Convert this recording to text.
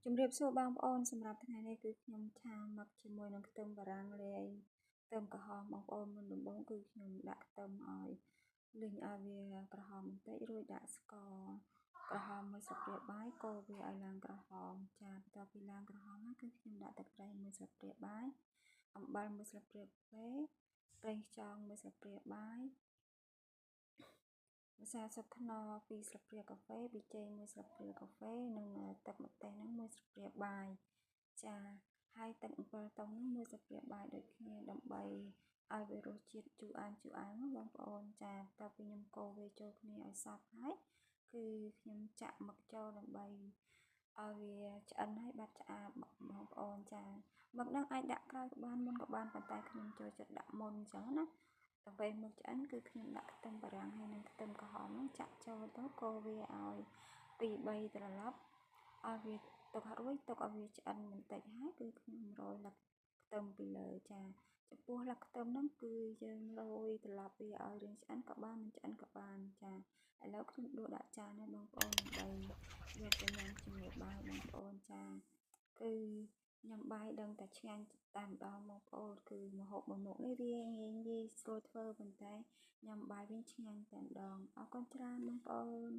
ជំរាបសួរបងប្អូនសម្រាប់ថ្ងៃនេះគឺខ្ញុំថាមកជាមួយនឹងខ្ទឹមបារាំងលាយខ្ទឹមក្រហមបងប្អូនមុនដំបូងគឺខ្ញុំដាក់ខ្ទឹមឲ្យលីងឲ្យវាក្រហមបន្តិចរួចដាក់ស្ករក្រហមមួយស្លាបព្រាបាយកូរវាឲ្យឡើងក្រហមចាបន្ទាប់ពីឡើងក្រហមហើយគឺខ្ញុំដាក់ទឹកត្រីមួយស្លាបព្រាបាយអំបិលមួយស្លាបព្រាកាហ្វេប្រេងខ្យងមួយស្លាបព្រាបាយម្សៅស៊ុបត្នោ2ស្លាបព្រាកាហ្វេប៊ីចេង1ស្លាបព្រាកាហ្វេនិងទឹកម្ទេសហ្នឹង1ស្លាបព្រាបាយចាហើយទឹកអំពិលតុងហ្នឹង1ស្លាបព្រាបាយដូចគ្នាដើម្បីឲ្យវារសជាតិជូរអែមបងប្អូនចាបន្ទាប់ពីខ្ញុំកូរវាចូលគ្នាឲ្យសព្វហើយគឺខ្ញុំចាក់មឹកចូលដើម្បីឲ្យវាឆ្អិនហើយបាត់ឆ្អាបបងប្អូនចាមឹកហ្នឹងអាចដាក់ក្រោយក៏បានមុនក៏បានប៉ុន្តែខ្ញុំចូលចិត្តដាក់មុនអញ្ចឹងណាដើម្បីមកឆ្អិនគឺខ្ញុំដាក់ខ្ទឹមបារាំងហើយនិងខ្ទឹមក្រហមហ្នឹងចាក់ចូលទៅកូរវាឲ្យ2-3ត្រឡប់ឲ្យវាទុករួចទុកឲ្យវាឆ្អិនបន្តិចហើយគឺខ្ញុំរោយលឹកខ្ទឹមពីលើចាចំពោះលឹកខ្ទឹមហ្នឹងគឺយើងរោយត្រឡប់វាឲ្យរាងឆ្អិនក៏បានមិនឆ្អិនក៏បានចាឥឡូវខ្ញុំដួសដាក់ចានហើយបងប្អូនដើម្បីយកទៅញ៉ាំជាមួយបាយបងប្អូនចាគឺញ៉ាំបាយដឹងតែឆ្ងាញ់តែម្ដងបងប្អូនគឺម្ហូបមួយមុខនេះវាងាយស្រួលធ្វើប៉ុន្តែញ៉ាំបាយវិញឆ្ងាញ់តែម្ដងអរគុណច្រើនបងប្អូន